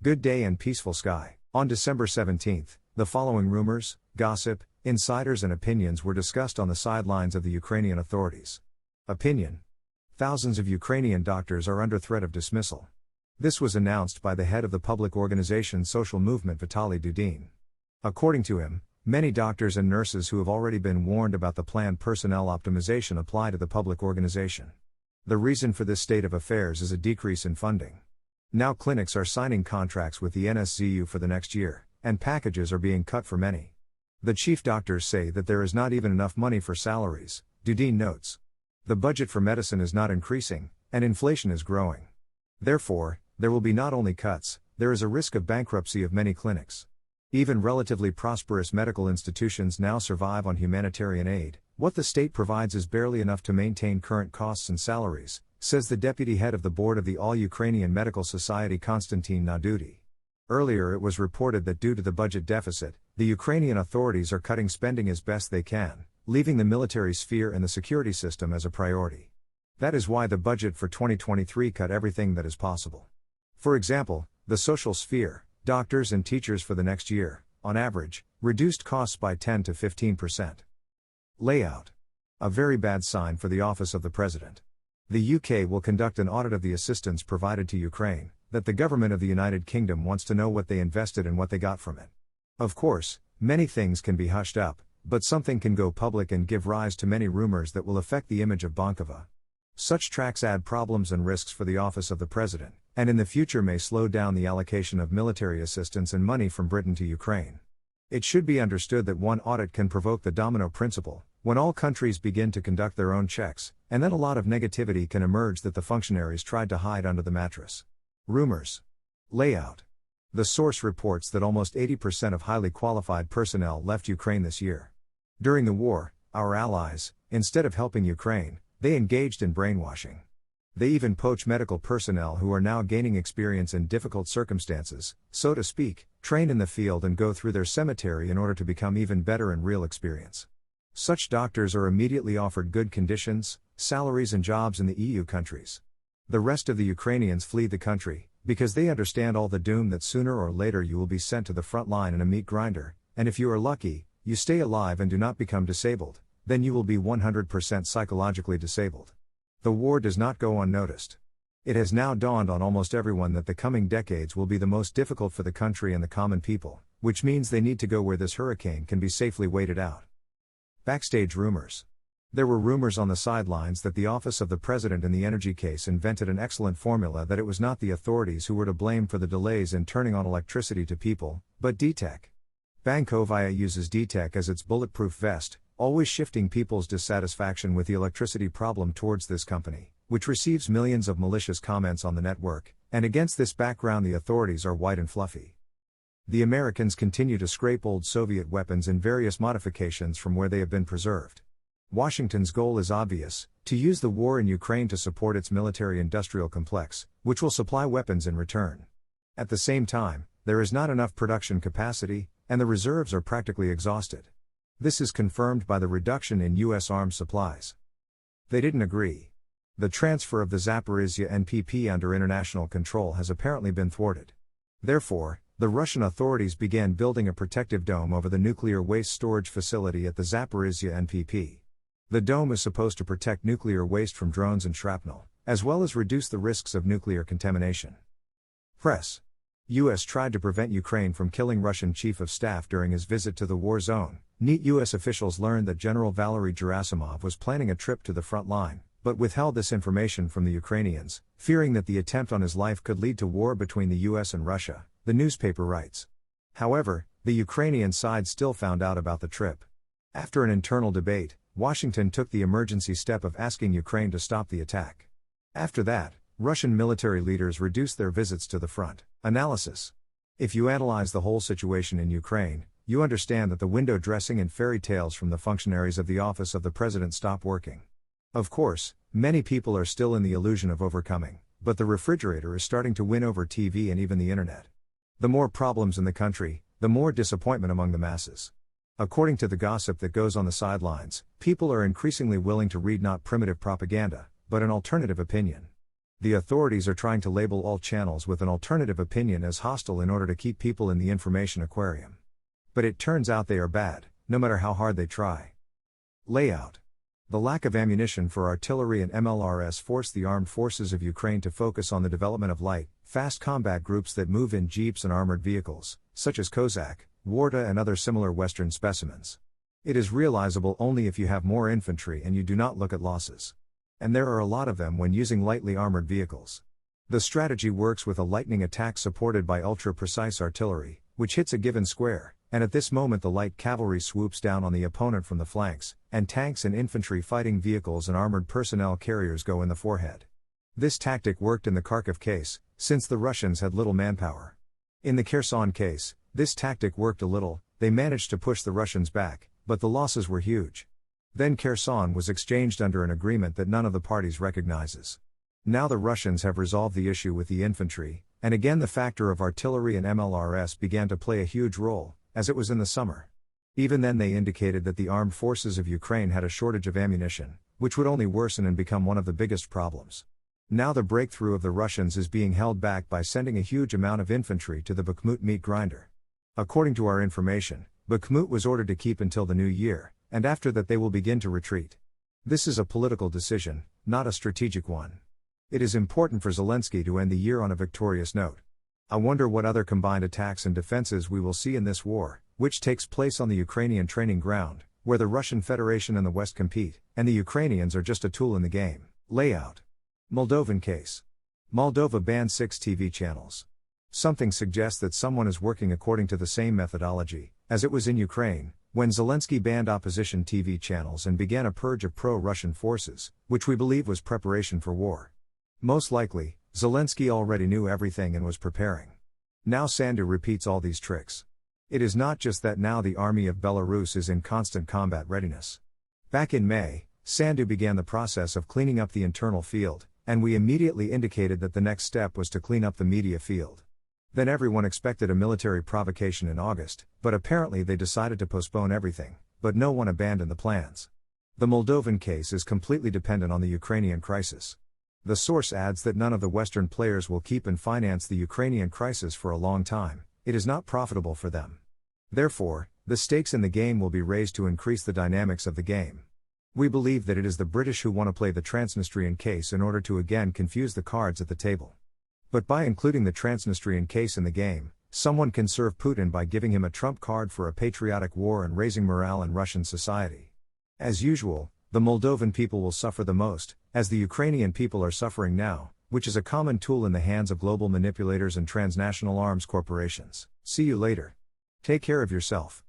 Good day and peaceful sky. On December 17, the following rumors, gossip, insiders and opinions were discussed on the sidelines of the Ukrainian authorities. Opinion. Thousands of Ukrainian doctors are under threat of dismissal. This was announced by the head of the public organization Social Movement Vitaly Dudin. According to him, many doctors and nurses who have already been warned about the planned personnel optimization apply to the public organization. The reason for this state of affairs is a decrease in funding. Now clinics are signing contracts with the NSZU for the next year, and packages are being cut for many. The chief doctors say that there is not even enough money for salaries, Dudin notes. The budget for medicine is not increasing, and inflation is growing. Therefore, there will be not only cuts, there is a risk of bankruptcy of many clinics. Even relatively prosperous medical institutions now survive on humanitarian aid. What the state provides is barely enough to maintain current costs and salaries, says the deputy head of the board of the All-Ukrainian Medical Society Konstantin Naduty. Earlier it was reported that due to the budget deficit, the Ukrainian authorities are cutting spending as best they can, leaving the military sphere and the security system as a priority. That is why the budget for 2023 cut everything that is possible. For example, the social sphere, doctors and teachers for the next year, on average, reduced costs by 10 to 15%. Layout. A very bad sign for the office of the president. The UK will conduct an audit of the assistance provided to Ukraine, that the government of the United Kingdom wants to know what they invested and what they got from it. Of course, many things can be hushed up, but something can go public and give rise to many rumors that will affect the image of Bankova. Such tracks add problems and risks for the office of the president, and in the future may slow down the allocation of military assistance and money from Britain to Ukraine. It should be understood that one audit can provoke the domino principle, when all countries begin to conduct their own checks, and then a lot of negativity can emerge that the functionaries tried to hide under the mattress. Rumors. Layout. The source reports that almost 80% of highly qualified personnel left Ukraine this year. During the war, our allies, instead of helping Ukraine, they engaged in brainwashing. They even poach medical personnel who are now gaining experience in difficult circumstances, so to speak, train in the field and go through their cemetery in order to become even better in real experience. Such doctors are immediately offered good conditions, salaries and jobs in the EU countries. The rest of the Ukrainians flee the country, because they understand all the doom that sooner or later you will be sent to the front line in a meat grinder, and if you are lucky, you stay alive and do not become disabled, then you will be 100% psychologically disabled. The war does not go unnoticed. It has now dawned on almost everyone that the coming decades will be the most difficult for the country and the common people, which means they need to go where this hurricane can be safely waited out. Backstage rumors. There were rumors on the sidelines that the office of the president in the energy case invented an excellent formula that it was not the authorities who were to blame for the delays in turning on electricity to people, but DTEK. Bankova uses DTEK as its bulletproof vest, always shifting people's dissatisfaction with the electricity problem towards this company, which receives millions of malicious comments on the network, and against this background the authorities are white and fluffy. The Americans continue to scrape old Soviet weapons in various modifications from where they have been preserved. Washington's goal is obvious, to use the war in Ukraine to support its military-industrial complex, which will supply weapons in return. At the same time, there is not enough production capacity, and the reserves are practically exhausted. This is confirmed by the reduction in U.S. arms supplies. They didn't agree. The transfer of the Zaporizhzhia NPP under international control has apparently been thwarted. Therefore, the Russian authorities began building a protective dome over the nuclear waste storage facility at the Zaporizhzhia NPP. The dome is supposed to protect nuclear waste from drones and shrapnel, as well as reduce the risks of nuclear contamination. Press. U.S. tried to prevent Ukraine from killing Russian chief of staff during his visit to the war zone. U.S. officials learned that General Valery Gerasimov was planning a trip to the front line, but withheld this information from the Ukrainians, fearing that the attempt on his life could lead to war between the U.S. and Russia, the newspaper writes. However, the Ukrainian side still found out about the trip. After an internal debate, Washington took the emergency step of asking Ukraine to stop the attack. After that, Russian military leaders reduced their visits to the front. Analysis. If you analyze the whole situation in Ukraine, you understand that the window dressing and fairy tales from the functionaries of the office of the president stop working. Of course, many people are still in the illusion of overcoming, but the refrigerator is starting to win over TV and even the internet. The more problems in the country, the more disappointment among the masses. According to the gossip that goes on the sidelines, people are increasingly willing to read not primitive propaganda, but an alternative opinion. The authorities are trying to label all channels with an alternative opinion as hostile in order to keep people in the information aquarium. But it turns out they are bad, no matter how hard they try. Layout. The lack of ammunition for artillery and MLRS forced the armed forces of Ukraine to focus on the development of light, fast combat groups that move in jeeps and armored vehicles, such as Kozak, Warta and other similar Western specimens. It is realizable only if you have more infantry and you do not look at losses. And there are a lot of them when using lightly armored vehicles. The strategy works with a lightning attack supported by ultra-precise artillery, which hits a given square, and at this moment the light cavalry swoops down on the opponent from the flanks, and tanks and infantry fighting vehicles and armored personnel carriers go in the forehead. This tactic worked in the Kharkiv case, since the Russians had little manpower. In the Kherson case, this tactic worked a little, they managed to push the Russians back, but the losses were huge. Then Kherson was exchanged under an agreement that none of the parties recognizes. Now the Russians have resolved the issue with the infantry, and again the factor of artillery and MLRS began to play a huge role, as it was in the summer. Even then they indicated that the armed forces of Ukraine had a shortage of ammunition, which would only worsen and become one of the biggest problems. Now the breakthrough of the Russians is being held back by sending a huge amount of infantry to the Bakhmut meat grinder. According to our information, Bakhmut was ordered to keep until the new year, and after that they will begin to retreat. This is a political decision, not a strategic one. It is important for Zelensky to end the year on a victorious note. I wonder what other combined attacks and defenses we will see in this war, which takes place on the Ukrainian training ground, where the Russian Federation and the West compete, and the Ukrainians are just a tool in the game. Layout. Moldovan case. Moldova banned 6 TV channels. Something suggests that someone is working according to the same methodology, as it was in Ukraine, when Zelensky banned opposition TV channels and began a purge of pro-Russian forces, which we believe was preparation for war. Most likely, Zelensky already knew everything and was preparing. Now Sandu repeats all these tricks. It is not just that now the army of Belarus is in constant combat readiness. Back in May, Sandu began the process of cleaning up the internal field, and we immediately indicated that the next step was to clean up the media field. Then everyone expected a military provocation in August, but apparently they decided to postpone everything, but no one abandoned the plans. The Moldovan case is completely dependent on the Ukrainian crisis. The source adds that none of the Western players will keep and finance the Ukrainian crisis for a long time, it is not profitable for them. Therefore, the stakes in the game will be raised to increase the dynamics of the game. We believe that it is the British who want to play the Transnistrian case in order to again confuse the cards at the table. But by including the Transnistrian case in the game, someone can serve Putin by giving him a trump card for a patriotic war and raising morale in Russian society. As usual, the Moldovan people will suffer the most, as the Ukrainian people are suffering now, which is a common tool in the hands of global manipulators and transnational arms corporations. See you later. Take care of yourself.